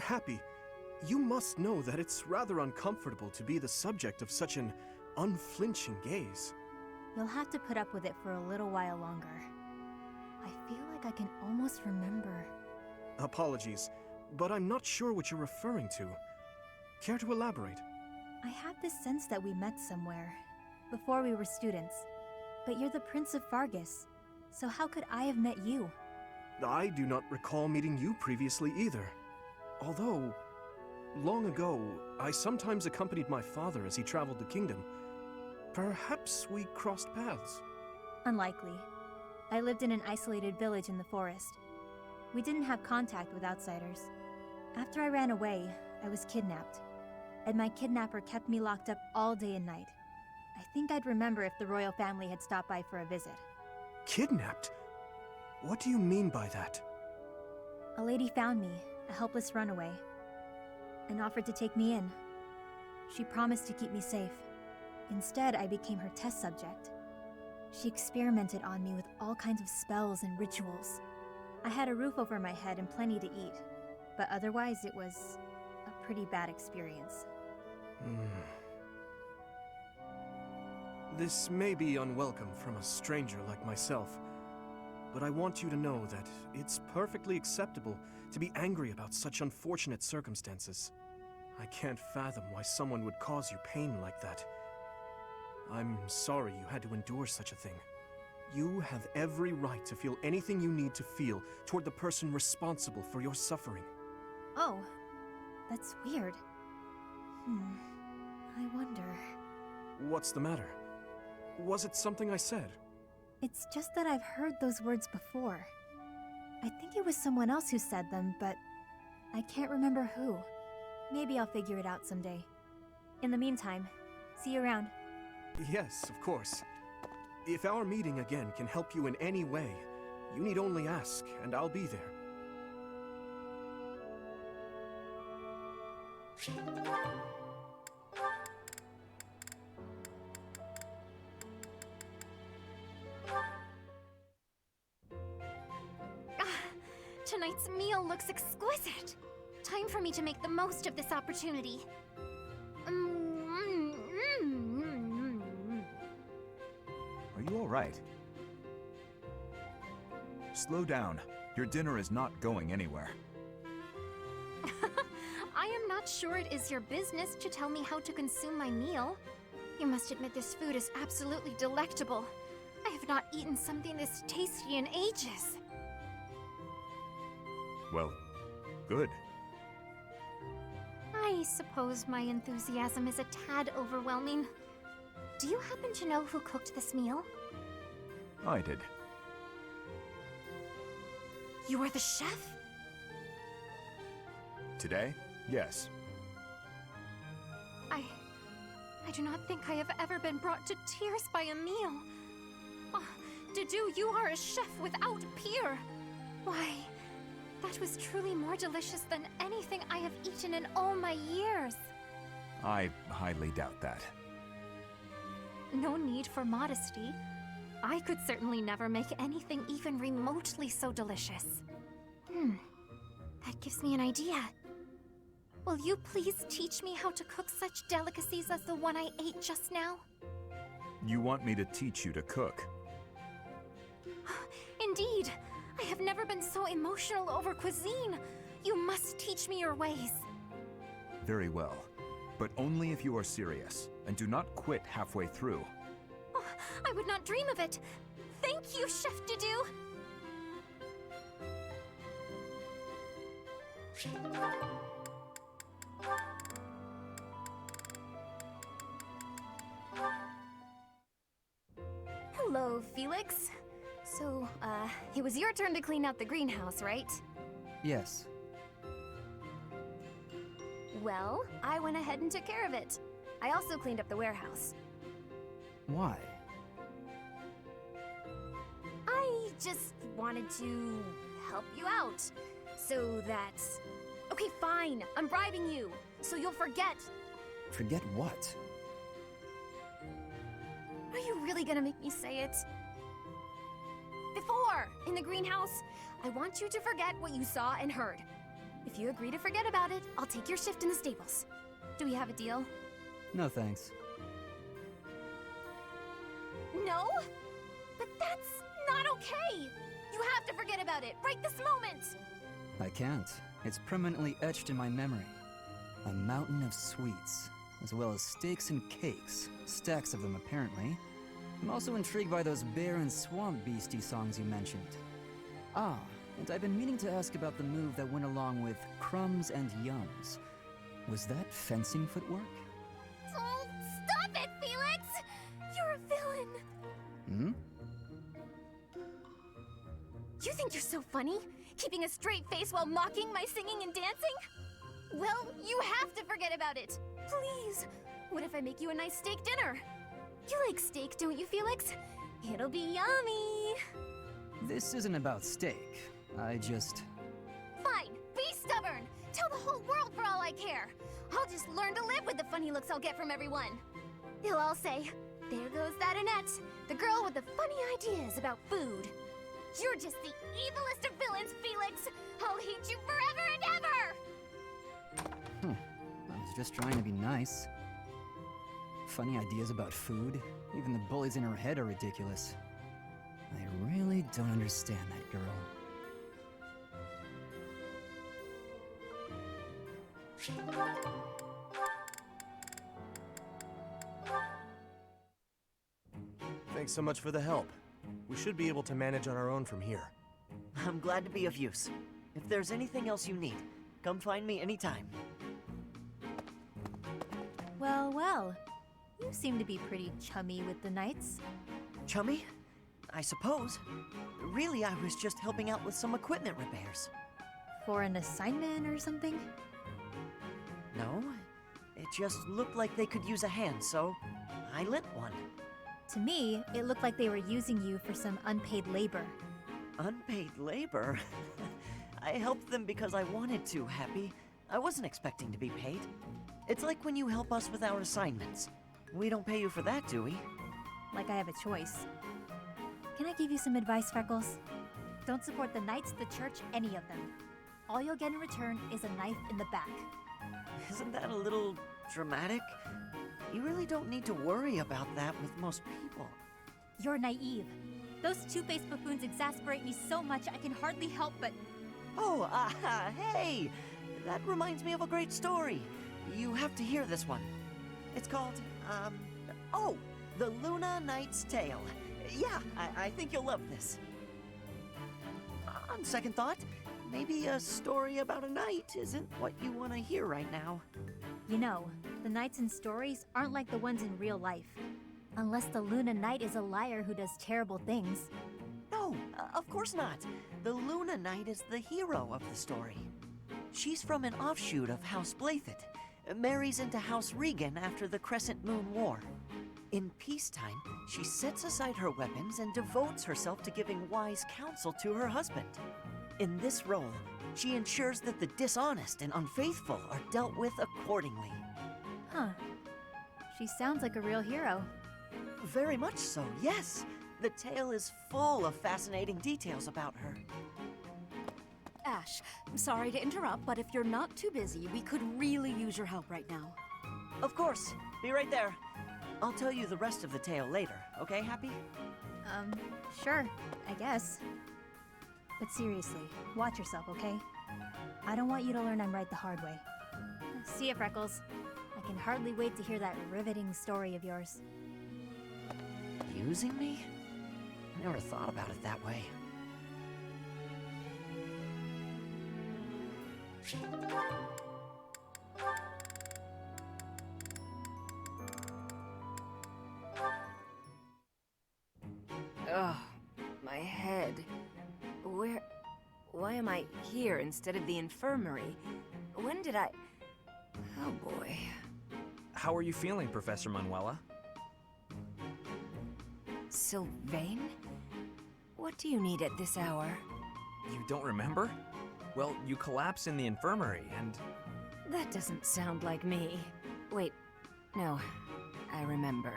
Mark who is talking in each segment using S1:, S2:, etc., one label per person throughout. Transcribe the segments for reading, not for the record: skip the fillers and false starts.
S1: Happy, you must know that it's rather uncomfortable to be the subject of such an unflinching gaze.
S2: You'll have to put up with it for a little while longer. I feel like I can almost remember.
S1: Apologies, but I'm not sure what you're referring to. Care to elaborate?
S2: I have this sense that we met somewhere, before we were students. But you're the Prince of Fargus, so how could I have met you?
S1: I do not recall meeting you previously either. Although, long ago, I sometimes accompanied my father as he traveled the kingdom. Perhaps we crossed paths.
S2: Unlikely. I lived in an isolated village in the forest. We didn't have contact with outsiders. After I ran away, I was kidnapped. And my kidnapper kept me locked up all day and night. I think I'd remember if the royal family had stopped by for a visit.
S1: Kidnapped? What do you mean by that?
S2: A lady found me, a helpless runaway, and offered to take me in. She promised to keep me safe. Instead, I became her test subject. She experimented on me with all kinds of spells and rituals. I had a roof over my head and plenty to eat, but otherwise it was a pretty bad experience.
S1: This may be unwelcome from a stranger like myself, but I want you to know that it's perfectly acceptable to be angry about such unfortunate circumstances. I can't fathom why someone would cause you pain like that. I'm sorry you had to endure such a thing. You have every right to feel anything you need to feel toward the person responsible for your suffering.
S2: Oh, that's weird. I wonder...
S1: What's the matter? Was it something I said?
S2: It's just that I've heard those words before. I think it was someone else who said them, but I can't remember who. Maybe I'll figure it out someday. In the meantime, see you around.
S1: Yes, of course. If our meeting again can help you in any way, you need only ask, and I'll be there.
S3: Tonight's meal looks exquisite. Time for me to make the most of this opportunity.
S4: Are you all right? Slow down. Your dinner is not going anywhere.
S3: I am not sure it is your business to tell me how to consume my meal. You must admit this food is absolutely delectable. I have not eaten something this tasty in ages.
S4: Well, good.
S3: I suppose my enthusiasm is a tad overwhelming. Do you happen to know who cooked this meal?
S4: I did.
S3: You are the chef?
S4: Today? Yes.
S3: I do not think I have ever been brought to tears by a meal. Oh, Dedu, you are a chef without peer. Why, that was truly more delicious than anything I have eaten in all my years.
S4: I highly doubt that.
S3: No need for modesty. I could certainly never make anything even remotely so delicious. That gives me an idea. Will you please teach me how to cook such delicacies as the one I ate just now?
S4: You want me to teach you to cook?
S3: Indeed. I have never been so emotional over cuisine. You must teach me your ways.
S4: Very well. But only if you are serious, and do not quit halfway through.
S3: Oh, I would not dream of it. Thank you, Chef Dedu. Hello, Felix. So, it was your turn to clean out the greenhouse, right?
S5: Yes.
S3: Well, I went ahead and took care of it. I also cleaned up the warehouse.
S5: Why?
S3: I just wanted to help you out. So that... Okay, fine. I'm bribing you. So you'll forget.
S5: Forget what?
S3: Are you really gonna make me say it? Before, in the greenhouse, I want you to forget what you saw and heard. If you agree to forget about it, I'll take your shift in the stables. Do we have a deal?
S5: No thanks.
S3: No? But that's not okay! You have to forget about it, right this moment!
S5: I can't. It's permanently etched in my memory. A mountain of sweets, as well as steaks and cakes. Stacks of them, apparently. I'm also intrigued by those bear and swamp beastie songs you mentioned. Ah, and I've been meaning to ask about the move that went along with crumbs and yums. Was that fencing footwork?
S3: Oh, stop it, Felix! You're a villain!
S5: Hmm?
S3: You think you're so funny? Keeping a straight face while mocking my singing and dancing? Well, you have to forget about it! Please! What if I make you a nice steak dinner? You like steak, don't you, Felix? It'll be yummy!
S5: This isn't about steak. I just...
S3: Fine, be stubborn! Tell the whole world for all I care! I'll just learn to live with the funny looks I'll get from everyone. They'll all say, there goes that Annette, the girl with the funny ideas about food. You're just the evilest of villains, Felix! I'll hate you forever and ever!
S5: I was just trying to be nice. Funny ideas about food. Even the bullies in her head are ridiculous. I really don't understand that girl.
S1: Thanks so much for the help. We should be able to manage on our own from here.
S6: I'm glad to be of use. If there's anything else you need, come find me anytime.
S2: Well, well. You seem to be pretty chummy with the knights.
S6: Chummy? I suppose. Really, I was just helping out with some equipment repairs.
S2: For an assignment or something?
S6: No, it just looked like they could use a hand, so I lent one.
S2: To me, it looked like they were using you for some unpaid labor.
S6: Unpaid labor? I helped them because I wanted to, Happy. I wasn't expecting to be paid. It's like when you help us with our assignments. We don't pay you for that, do we?
S2: Like I have a choice. Can I give you some advice, Freckles? Don't support the knights, the church, any of them. All you'll get in return is a knife in the back.
S6: Isn't that a little dramatic? You really don't need to worry about that with most people.
S2: You're naive. Those two-faced buffoons exasperate me so much I can hardly help but...
S6: Oh, hey! That reminds me of a great story. You have to hear this one. It's called, oh, The Luna Knight's Tale. Yeah, I think you'll love this. On second thought, maybe a story about a knight isn't what you want to hear right now.
S2: You know, the knights in stories aren't like the ones in real life. Unless the Luna Knight is a liar who does terrible things.
S6: No, of course not. The Luna Knight is the hero of the story. She's from an offshoot of House Blathet, marries into House Regan after the Crescent Moon War. In peacetime, she sets aside her weapons and devotes herself to giving wise counsel to her husband. In this role, she ensures that the dishonest and unfaithful are dealt with accordingly.
S2: Huh. She sounds like a real hero.
S6: Very much so, yes. The tale is full of fascinating details about her.
S7: Ash, I'm sorry to interrupt, but if you're not too busy, we could really use your help right now.
S6: Of course. Be right there. I'll tell you the rest of the tale later, okay, Happy?
S2: Sure, I guess. But seriously, watch yourself, okay? I don't want you to learn I'm right the hard way. See ya, Freckles. I can hardly wait to hear that riveting story of yours.
S6: Using me? I never thought about it that way.
S7: Ugh, my head. Why am I here instead of the infirmary? When did I... Oh boy.
S8: How are you feeling, Professor Manuela?
S7: Sylvain? What do you need at this hour?
S8: You don't remember? Well, you collapsed in the infirmary and...
S7: That doesn't sound like me. Wait, no, I remember.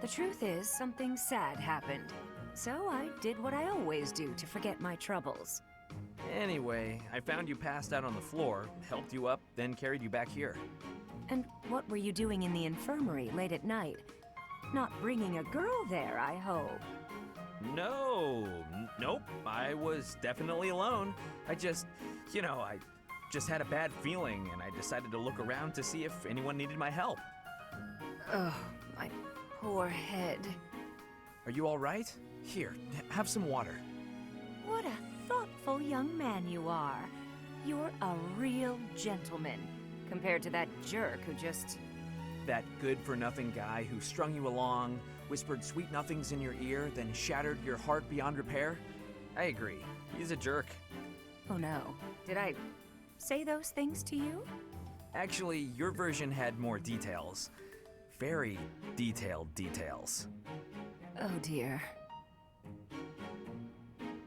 S7: The truth is, something sad happened. So I did what I always do to forget my troubles.
S8: Anyway, I found you passed out on the floor, helped you up, then carried you back here.
S7: And what were you doing in the infirmary late at night? Not bringing a girl there, I hope.
S8: No, nope, I was definitely alone. I just had a bad feeling and I decided to look around to see if anyone needed my help.
S7: Oh, my poor head.
S8: Are you all right? Here, have some water.
S7: What a thoughtful young man you are. You're a real gentleman, compared to that jerk who just...
S8: That good-for-nothing guy who strung you along, whispered sweet nothings in your ear, then shattered your heart beyond repair? I agree. He's a jerk.
S7: Oh no. Did I say those things to you?
S8: Actually, your version had more details. Very detailed details.
S7: Oh dear.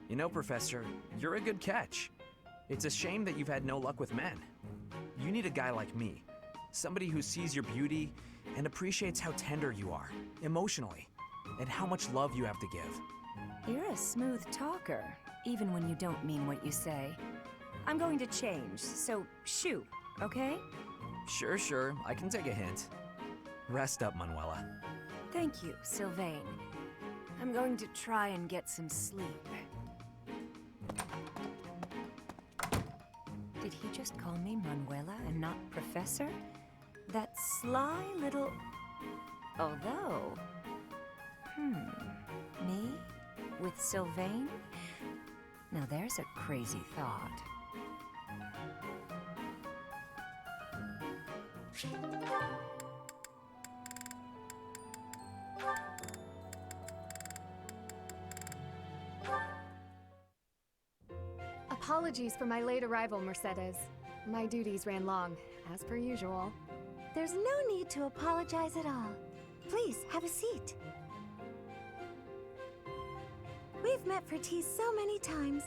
S8: You know, Professor, you're a good catch. It's a shame that you've had no luck with men. You need a guy like me. Somebody who sees your beauty and appreciates how tender you are, emotionally, and how much love you have to give.
S7: You're a smooth talker, even when you don't mean what you say. I'm going to change, so shoot, okay?
S8: Sure, I can take a hint. Rest up, Manuela.
S7: Thank you, Sylvain. I'm going to try and get some sleep. Did he just call me Manuela and not Professor? That sly little... Although... Me? With Sylvain? Now there's a crazy thought.
S3: Apologies for my late arrival, Mercedes. My duties ran long, as per usual.
S9: There's no need to apologize at all. Please, have a seat. We've met for tea so many times,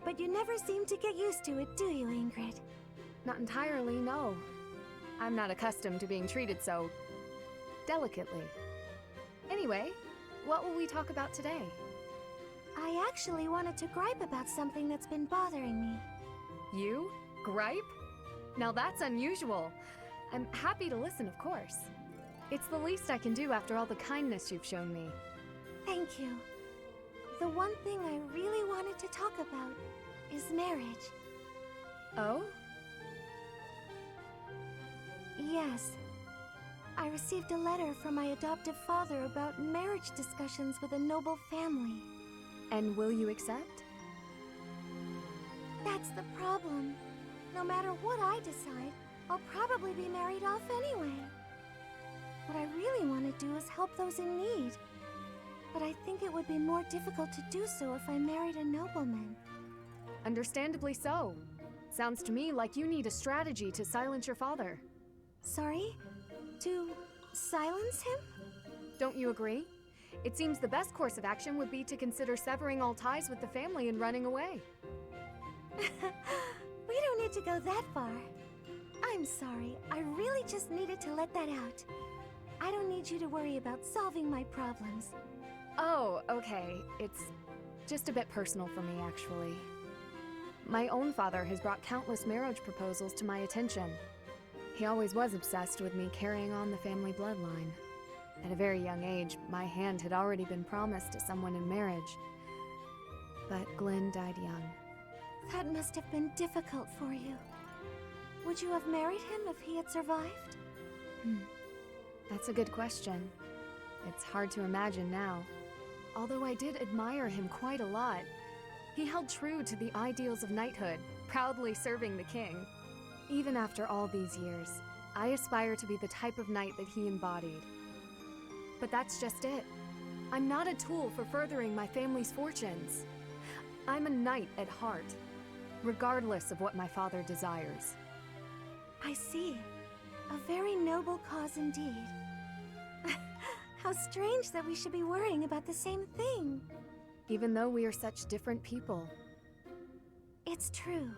S9: but you never seem to get used to it, do you, Ingrid?
S3: Not entirely, no. I'm not accustomed to being treated so... delicately. Anyway, what will we talk about today?
S9: I actually wanted to gripe about something that's been bothering me.
S3: You? Gripe? Now that's unusual. I'm happy to listen, of course. It's the least I can do after all the kindness you've shown me.
S9: Thank you. The one thing I really wanted to talk about is marriage.
S3: Oh?
S9: Yes. I received a letter from my adoptive father about marriage discussions with a noble family.
S3: And will you accept?
S9: That's the problem. No matter what I decide, I'll probably be married off anyway. What I really want to do is help those in need. But I think it would be more difficult to do so if I married a nobleman.
S3: Understandably so. Sounds to me like you need a strategy to silence your father.
S9: Sorry? To silence him?
S3: Don't you agree? It seems the best course of action would be to consider severing all ties with the family and running away.
S9: We don't need to go that far. I'm sorry, I really just needed to let that out. I don't need you to worry about solving my problems.
S3: Oh, okay. It's just a bit personal for me, actually. My own father has brought countless marriage proposals to my attention. He always was obsessed with me carrying on the family bloodline. At a very young age, my hand had already been promised to someone in marriage. But Glenn died young.
S9: That must have been difficult for you. Would you have married him if he had survived?
S3: That's a good question. It's hard to imagine now. Although I did admire him quite a lot. He held true to the ideals of knighthood, proudly serving the king. Even after all these years, I aspire to be the type of knight that he embodied. But that's just it. I'm not a tool for furthering my family's fortunes. I'm a knight at heart, regardless of what my father desires.
S9: I see. A very noble cause indeed. How strange that we should be worrying about the same thing.
S3: Even though we are such different people.
S9: It's true.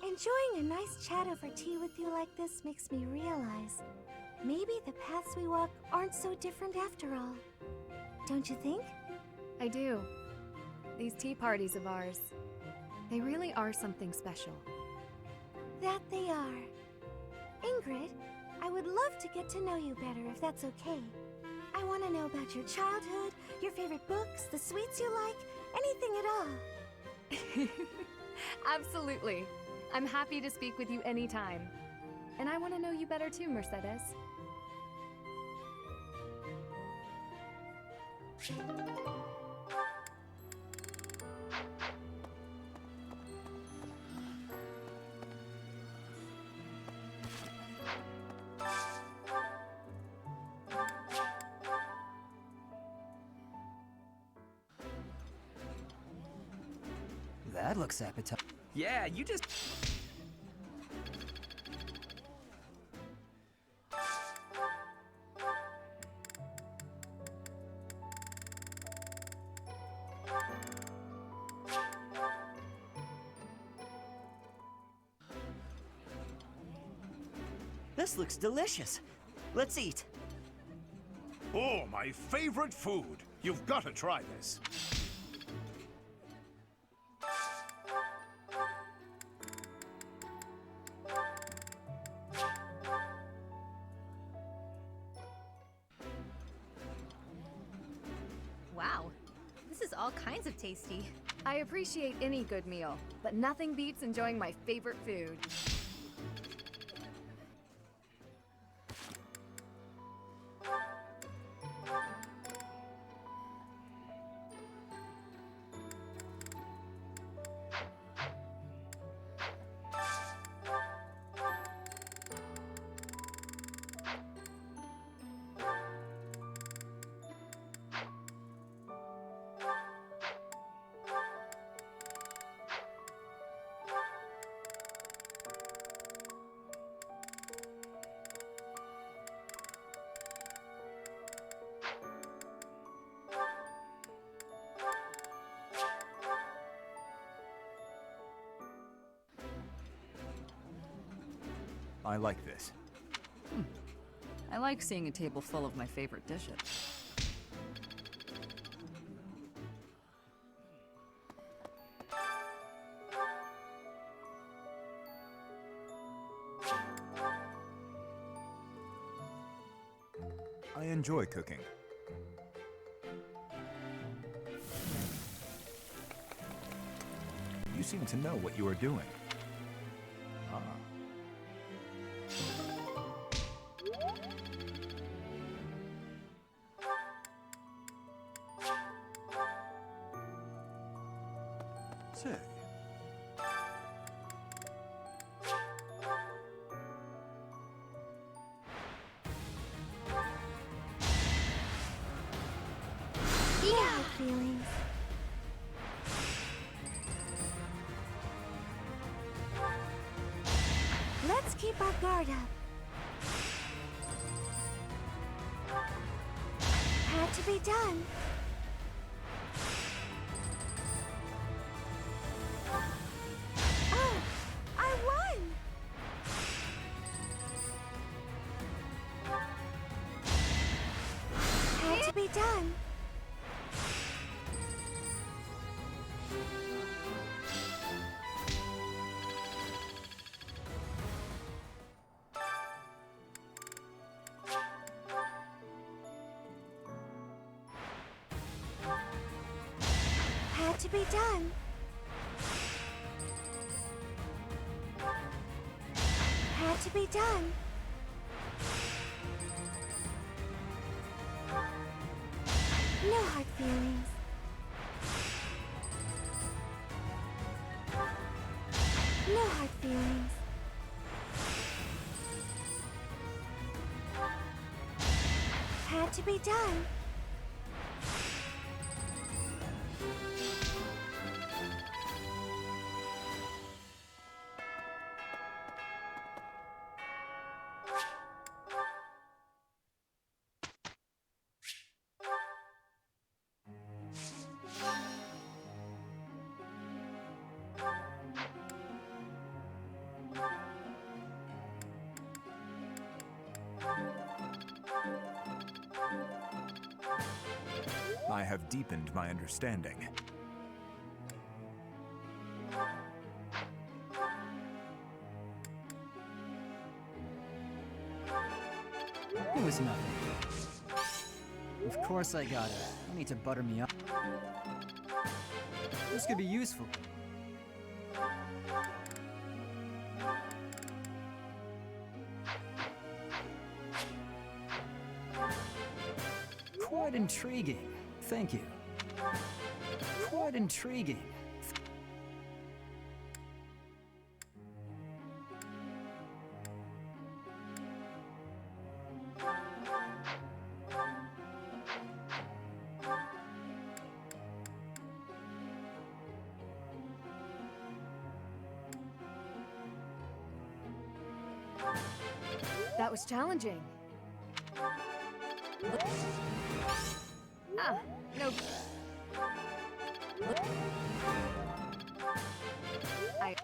S9: Enjoying a nice chat over tea with you like this makes me realize maybe the paths we walk aren't so different after all. Don't you think?
S3: I do. These tea parties of ours. They really are something special.
S9: That they are. Ingrid, I would love to get to know you better if that's okay. I want to know about your childhood, your favorite books, the sweets you like, anything at all.
S3: Absolutely. I'm happy to speak with you anytime. And I want to know you better too, Mercedes.
S5: That looks appetizing.
S8: Yeah, you just...
S6: This looks delicious. Let's eat.
S10: Oh, my favorite food. You've got to try this.
S2: Wow, this is all kinds of tasty.
S3: I appreciate any good meal, but nothing beats enjoying my favorite food.
S4: I like this.
S11: I like seeing a table full of my favorite dishes.
S4: I enjoy cooking. You seem to know what you are doing. Ah. Say.
S9: Yeah, feelings. Let's keep our guard up. Had to be done. Oh, I won! Had to be done. Had to be done. Had to be done. No hard feelings. No hard feelings. Had to be done.
S4: I have deepened my understanding.
S5: is nothing. Of course I got it. No need to butter me up. This could be useful. Quite intriguing. Thank you. Quite intriguing.
S11: That was challenging. Ah, no. I...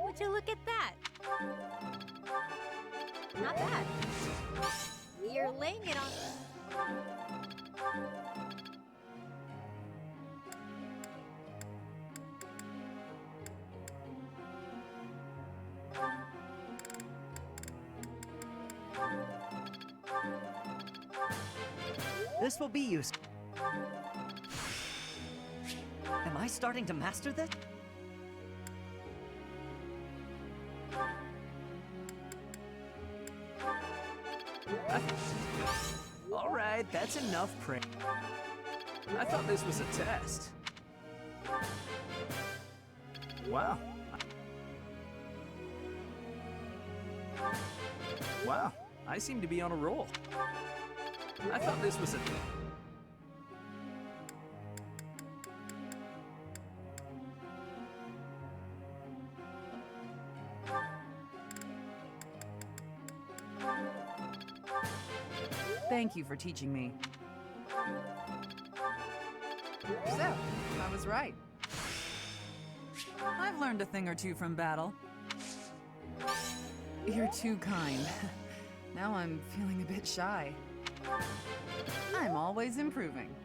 S2: Would you look at that? Not bad. You're laying it on.
S6: This will be useful. Am I starting to master this?
S8: All right, that's enough praying. I thought this was a test. Wow. Wow, I seem to be on a roll. I thought this was a...
S11: Thank you for teaching me. So, I was right. I've learned a thing or two from battle. You're too kind. Now I'm feeling a bit shy. I'm always improving.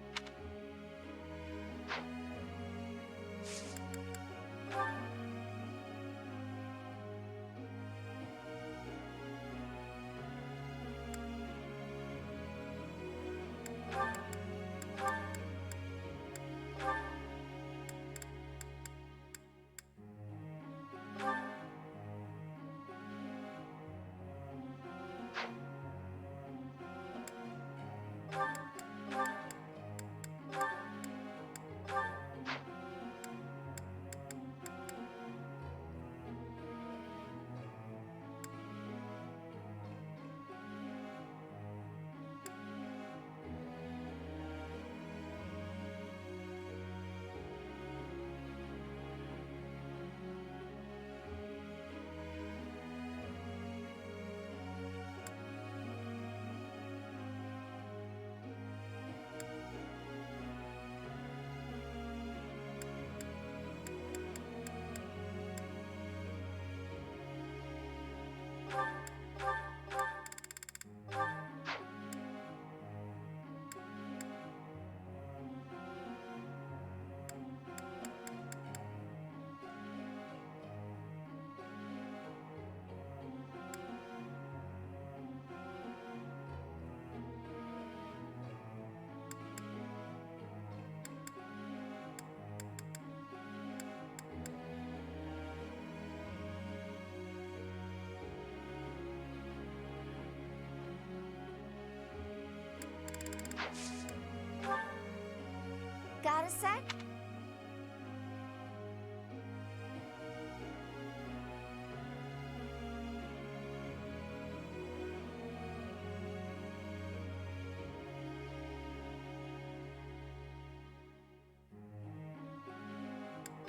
S9: Got a sec?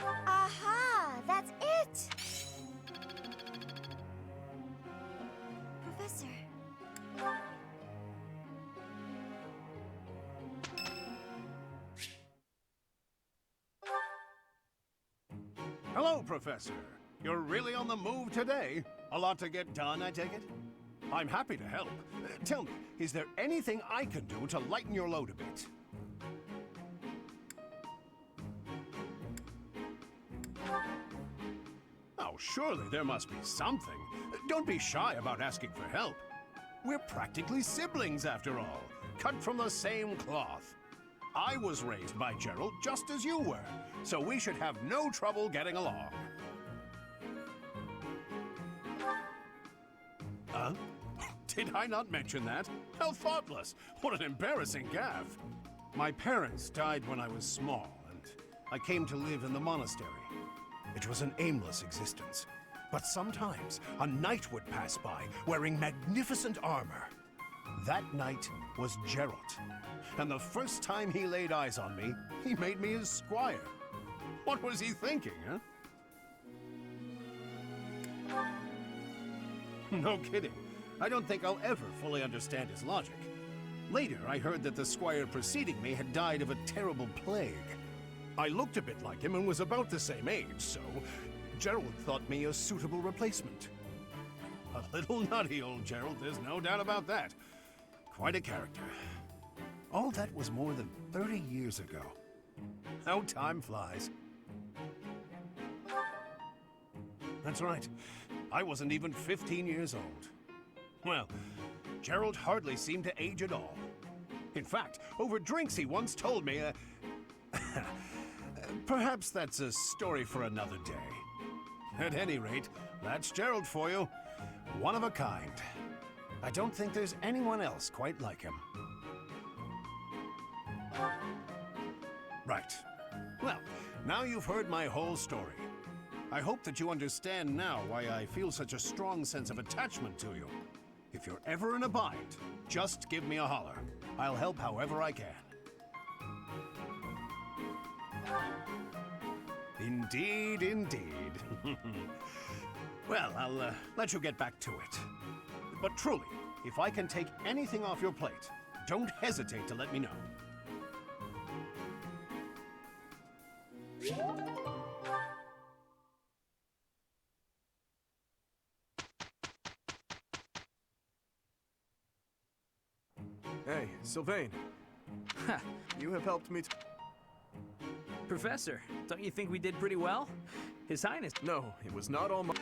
S9: Aha! That's it! Professor.
S10: Hello, Professor. You're really on the move today. A lot to get done, I take it? I'm happy to help. Tell me, is there anything I can do to lighten your load a bit? Oh, surely there must be something. Don't be shy about asking for help. We're practically siblings, after all, cut from the same cloth. I was raised by Gerald just as you were, so we should have no trouble getting along. Huh? Did I not mention that? How thoughtless! What an embarrassing gaffe! My parents died when I was small, and I came to live in the monastery. It was an aimless existence. But sometimes a knight would pass by, wearing magnificent armor. That knight was Gerald. And the first time he laid eyes on me, he made me his squire. What was he thinking, huh? No kidding. I don't think I'll ever fully understand his logic. Later, I heard that the squire preceding me had died of a terrible plague. I looked a bit like him and was about the same age, so Gerald thought me a suitable replacement. A little nutty, old Gerald, there's no doubt about that. Quite a character. All that was more than 30 years ago. How time flies. That's right. I wasn't even 15 years old. Well, Gerald hardly seemed to age at all. In fact, over drinks he once told me, perhaps that's a story for another day. At any rate, that's Gerald for you. One of a kind. I don't think there's anyone else quite like him. Right. Well, now you've heard my whole story. I hope that you understand now why I feel such a strong sense of attachment to you. If you're ever in a bind, just give me a holler. I'll help however I can. Indeed, indeed. Well, I'll let you get back to it. But truly, if I can take anything off your plate, don't hesitate to let me know.
S1: Hey, Sylvain.
S8: Ha!
S1: You have helped me
S8: Professor, don't you think we did pretty well? His Highness...
S1: No, it was not all my...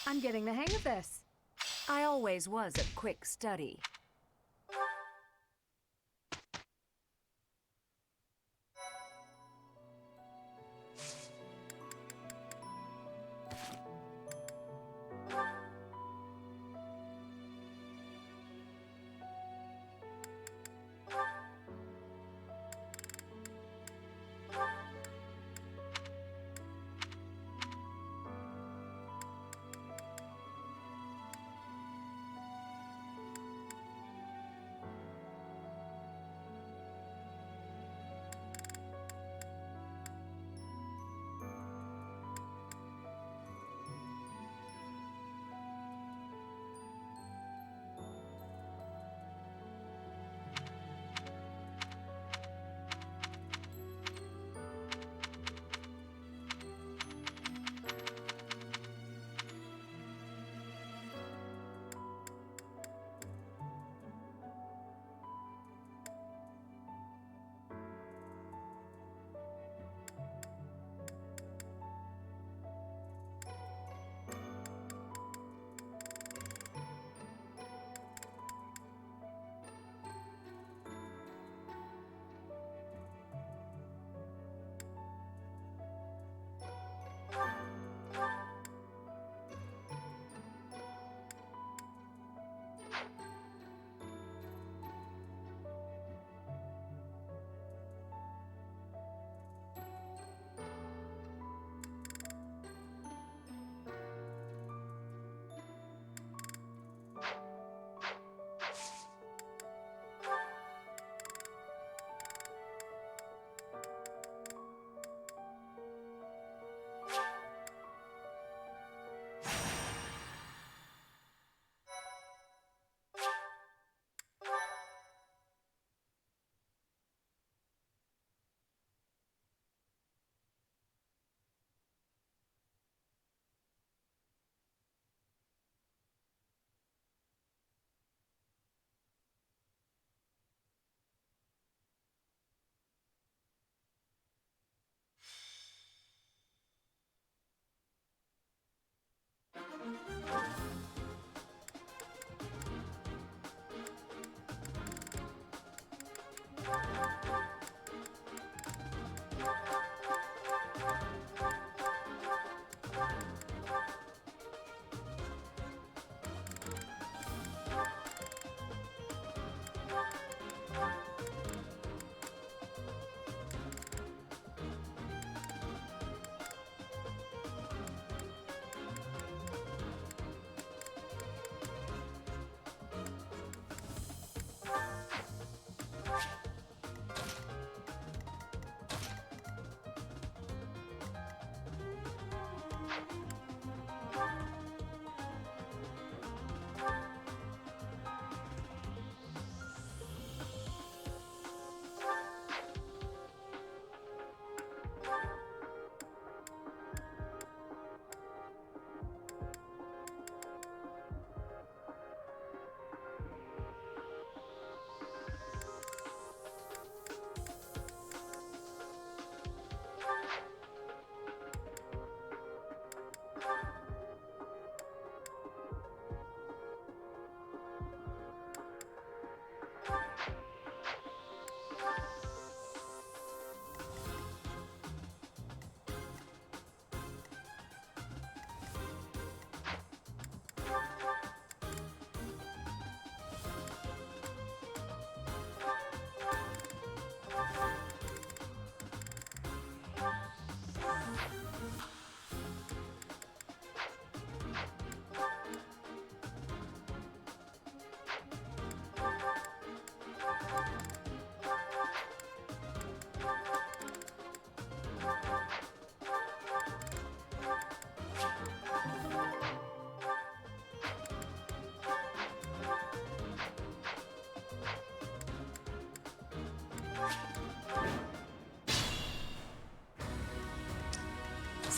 S3: I'm getting the hang of this.
S7: I always was a quick study.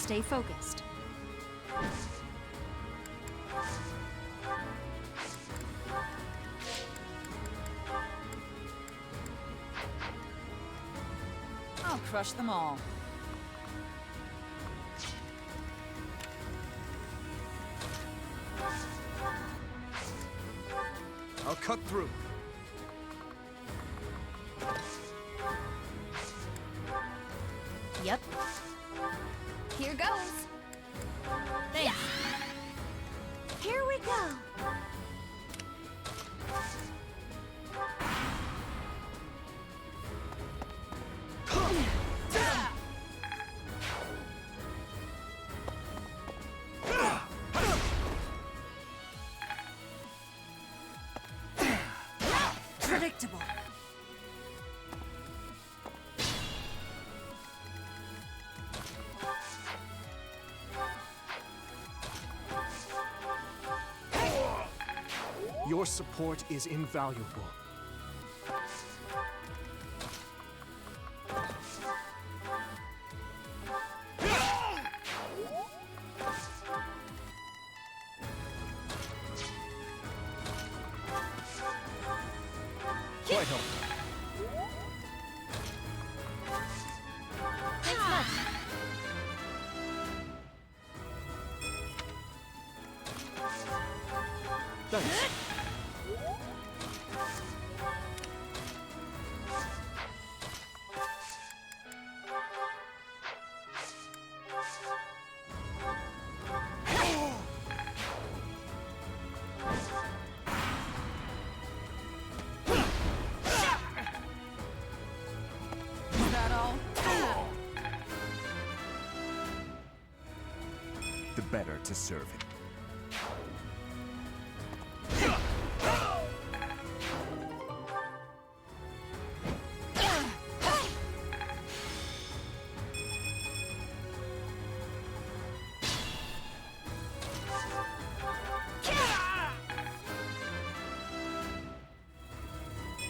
S12: stay focused.
S11: I'll crush them all.
S1: I'll cut through.
S12: Yep.
S3: Here goes.
S12: Thanks.
S9: Here we go.
S12: Predictable.
S1: Your support is invaluable. Quite helpful.
S12: Thanks much.
S1: Thanks.
S11: Is that all?
S4: The better to serve him.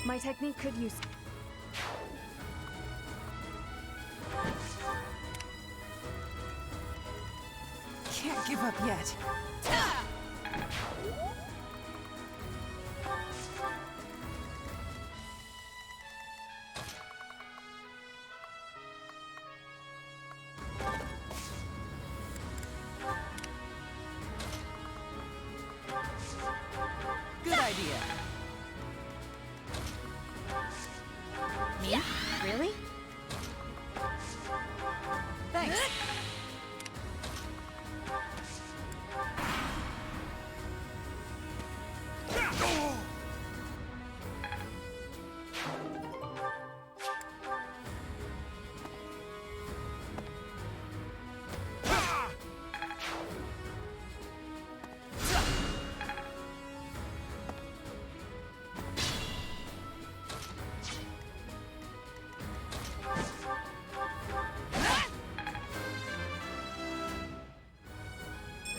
S3: My technique could use.
S11: Can't give up yet. Good idea.
S12: Me? Really?
S11: Thanks.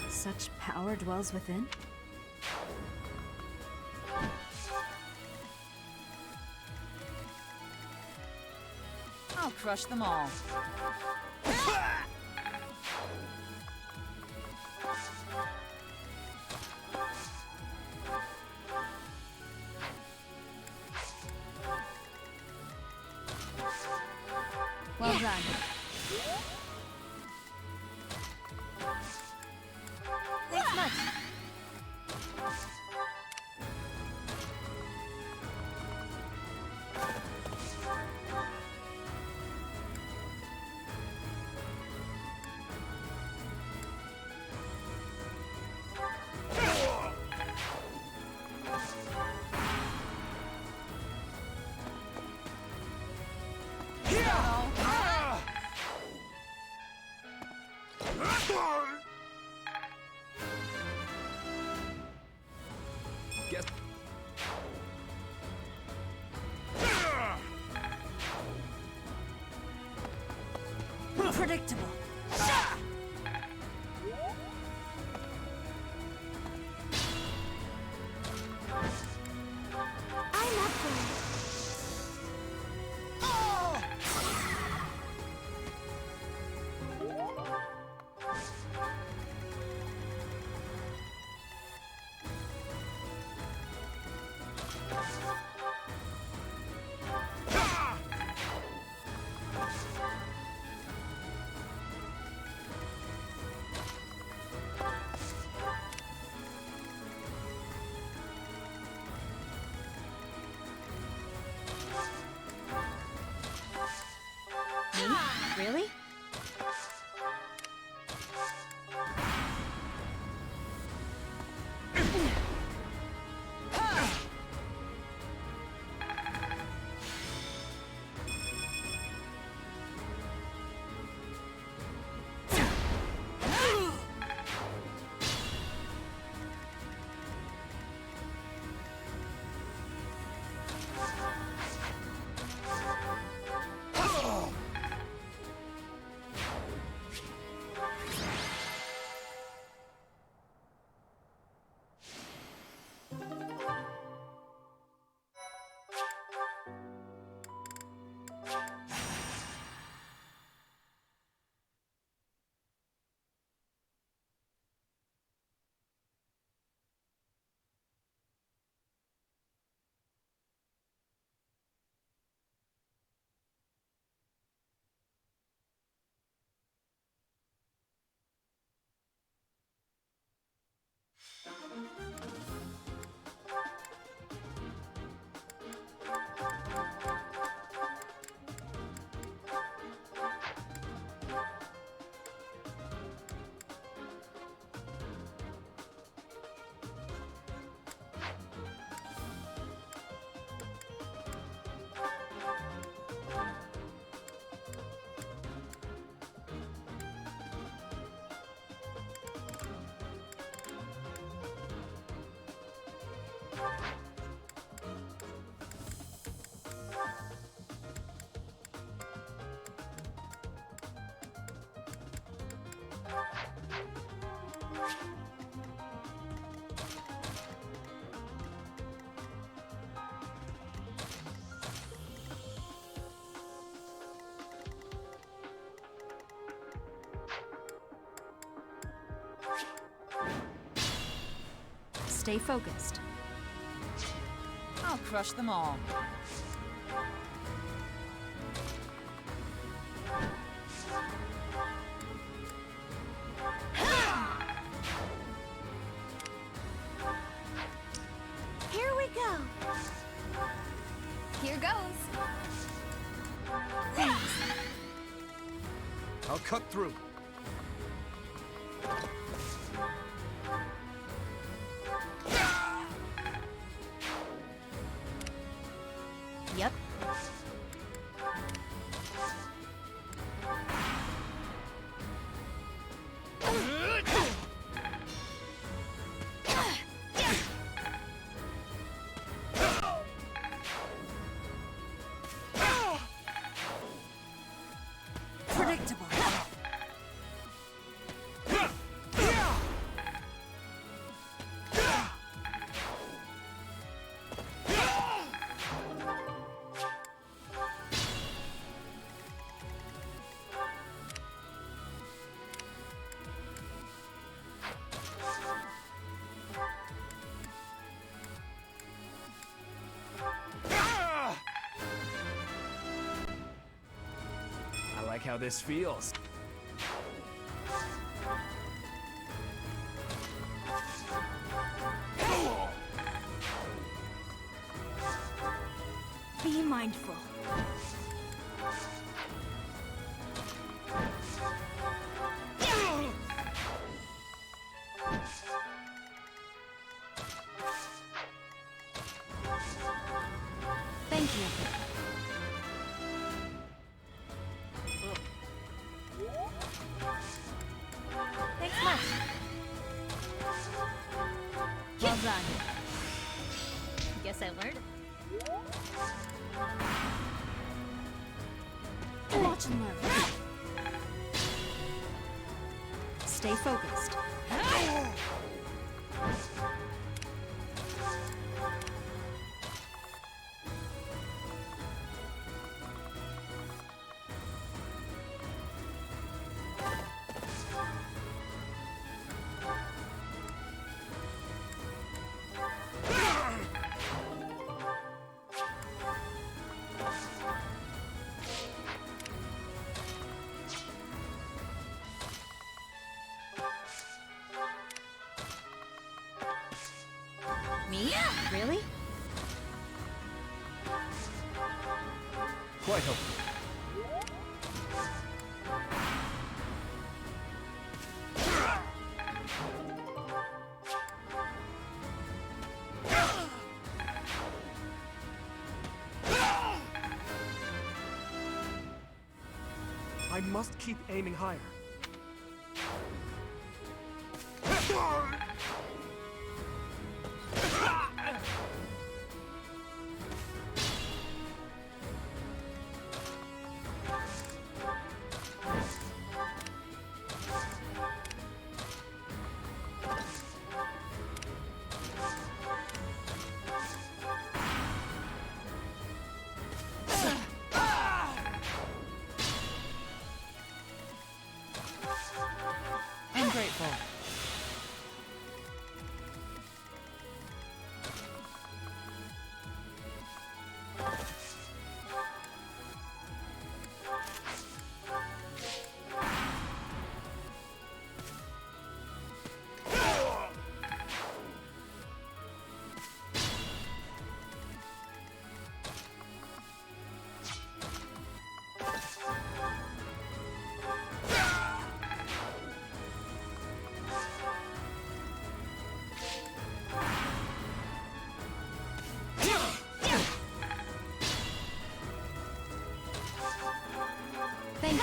S12: Such power dwells within?
S11: I'll crush them all.
S12: Well done.
S2: Thanks much.
S8: Guess.
S12: Predictable.
S9: I'm up for it.
S12: Really? Stay focused.
S11: I'll crush them all.
S9: Here we go.
S3: Here goes.
S1: I'll cut through.
S12: Yep.
S7: Predictable.
S8: I like how this feels.
S12: Be mindful. Thank you. Thanks much. Well done. Guess I learned. Watch and learn. Stay focused. Me? Really?
S1: Quite helpful. I must keep aiming higher.
S11: I'm grateful.
S12: Thank you.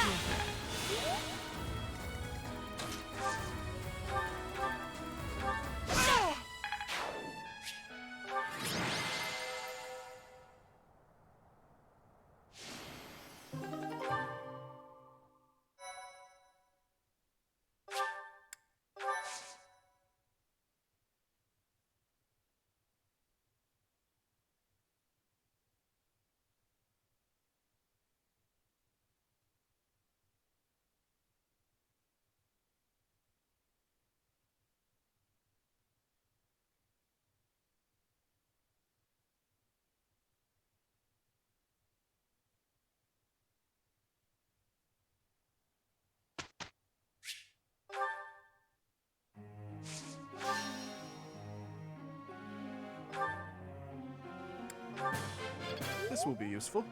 S1: This will be useful.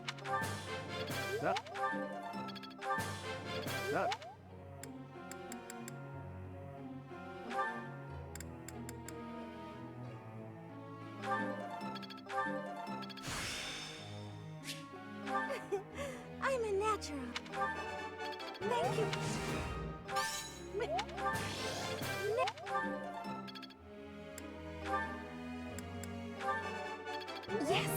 S1: That.
S9: I'm a natural. Thank you. Yes.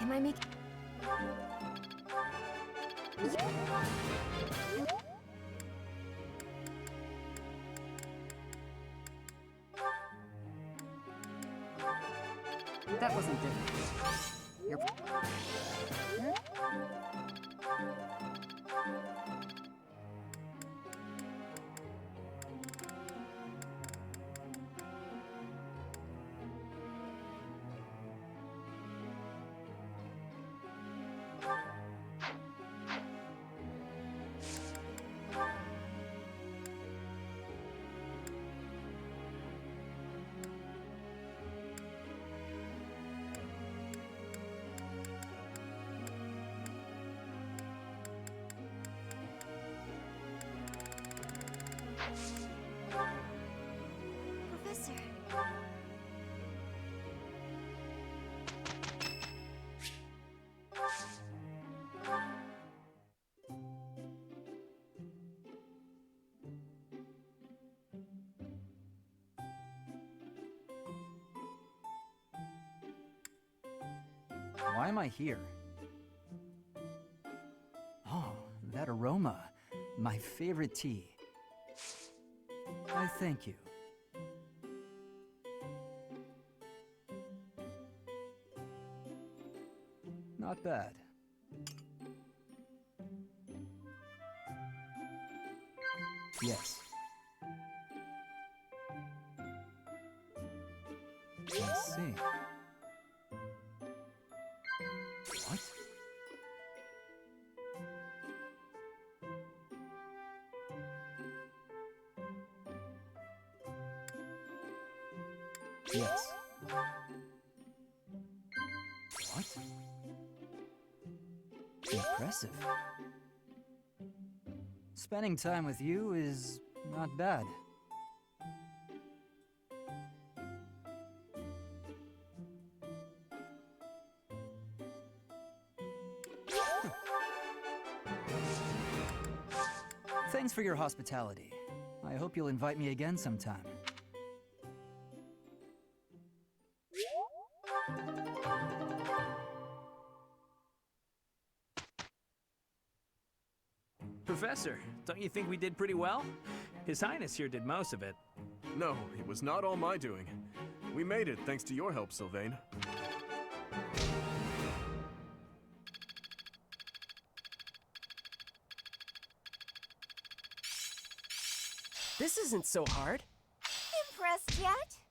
S9: Am I making?
S11: That wasn't difficult. You're...
S9: Professor.
S5: Why am I here? Oh, that aroma. My favorite tea. I thank you. Not bad. Yes. I see. What? Yes. What? Impressive. Spending time with you is not bad. Thanks for your hospitality. I hope you'll invite me again sometime.
S8: Professor, don't you think we did pretty well? His Highness here did most of it.
S1: No, it was not all my doing. We made it thanks to your help, Sylvain.
S13: This isn't so hard.
S9: Impressed yet?